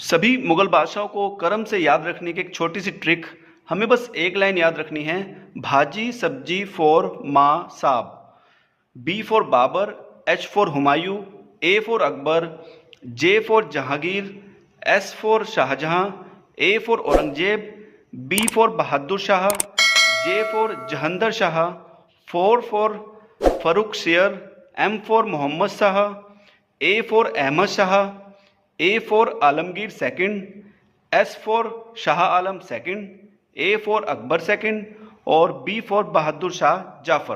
सभी मुगल बादशाहों को क्रम से याद रखने की एक छोटी सी ट्रिक, हमें बस एक लाइन याद रखनी है। भाजी सब्जी फॉर माँ साहब। B for Babur, H for Humayun, A for Akbar, J for Jahangir, S for Shah Jahan, A for Aurangzeb, B for Bahadur Shah, J for Jahandar Shah, for Farrukh Sher, M for Mohammad Shah, A for Ahmad Shah, A for Alamgir second, S for Shah Alam second, A for Akbar second और B for Bahadur Shah Jafar.